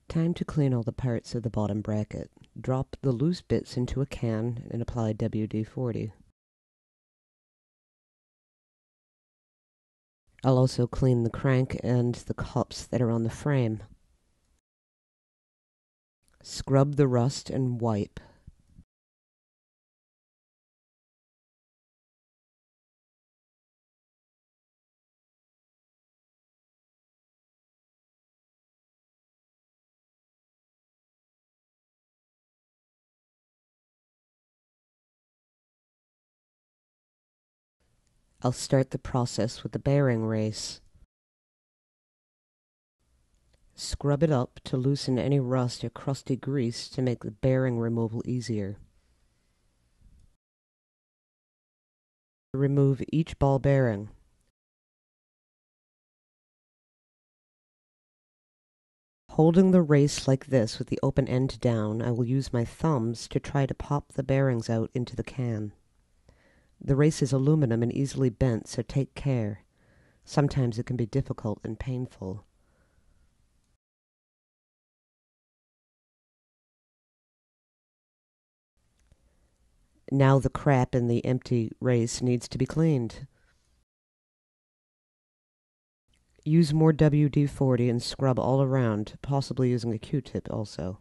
Time to clean all the parts of the bottom bracket. Drop the loose bits into a can and apply WD-40. I'll also clean the crank and the cups that are on the frame. Scrub the rust and wipe. I'll start the process with the bearing race. Scrub it up to loosen any rust or crusty grease to make the bearing removal easier. Remove each ball bearing. Holding the race like this with the open end down, I will use my thumbs to try to pop the bearings out into the can. The race is aluminum and easily bent, so take care. Sometimes it can be difficult and painful. Now the crap in the empty race needs to be cleaned. Use more WD-40 and scrub all around, possibly using a Q-tip also.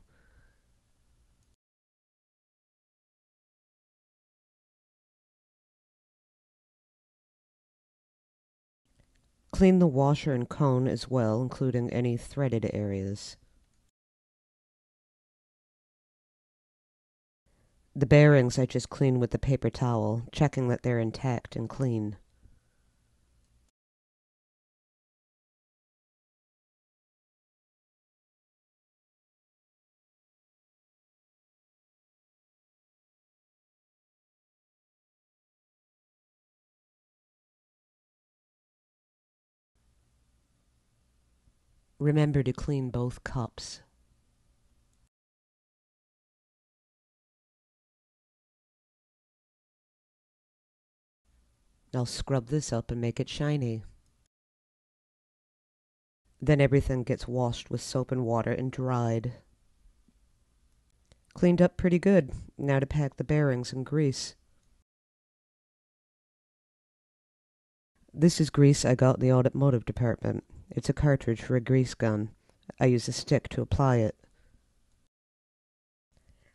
Clean the washer and cone as well, including any threaded areas. The bearings I just clean with the paper towel, checking that they're intact and clean. Remember to clean both cups. I'll scrub this up and make it shiny. Then everything gets washed with soap and water and dried. Cleaned up pretty good. Now to pack the bearings and grease. This is grease I got in the automotive department. It's a cartridge for a grease gun. I use a stick to apply it.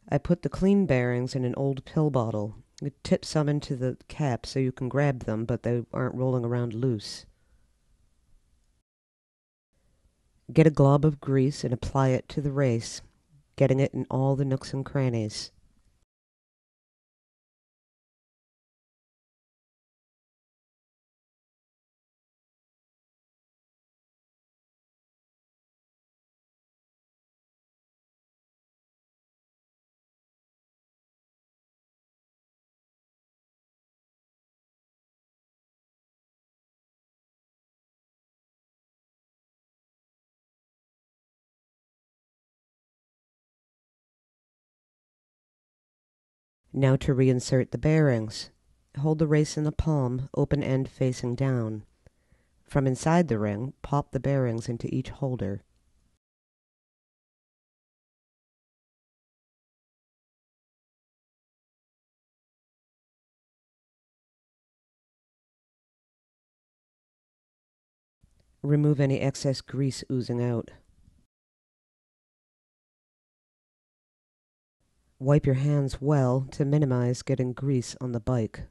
I put the clean bearings in an old pill bottle. You tip some into the cap so you can grab them, but they aren't rolling around loose. Get a glob of grease and apply it to the race, getting it in all the nooks and crannies. Now to reinsert the bearings. Hold the race in the palm, open end facing down. From inside the ring, pop the bearings into each holder. Remove any excess grease oozing out. Wipe your hands well to minimize getting grease on the bike.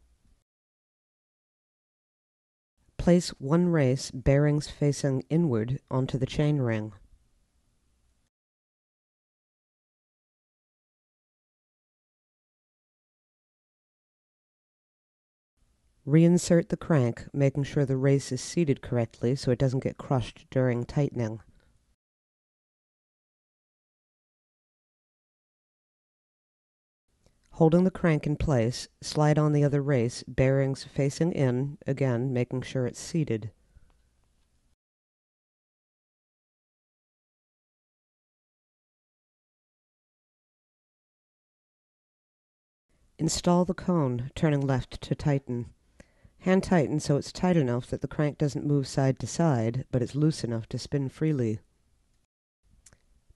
Place one race, bearings facing inward, onto the chain ring. Reinsert the crank, making sure the race is seated correctly so it doesn't get crushed during tightening. Holding the crank in place, slide on the other race, bearings facing in, again making sure it's seated. Install the cone, turning left to tighten. Hand tighten so it's tight enough that the crank doesn't move side to side, but it's loose enough to spin freely.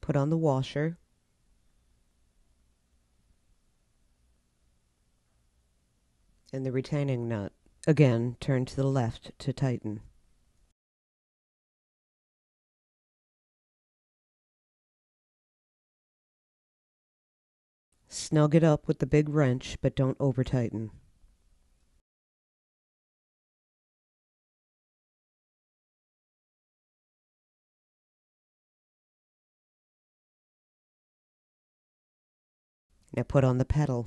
Put on the washer. And the retaining nut. Again, turn to the left to tighten. Snug it up with the big wrench, but don't over-tighten. Now put on the pedal.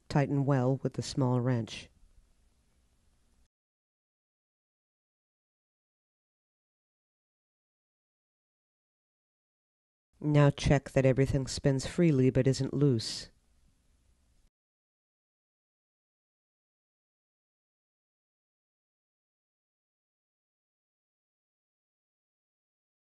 Tighten well with the small wrench. Now check that everything spins freely but isn't loose.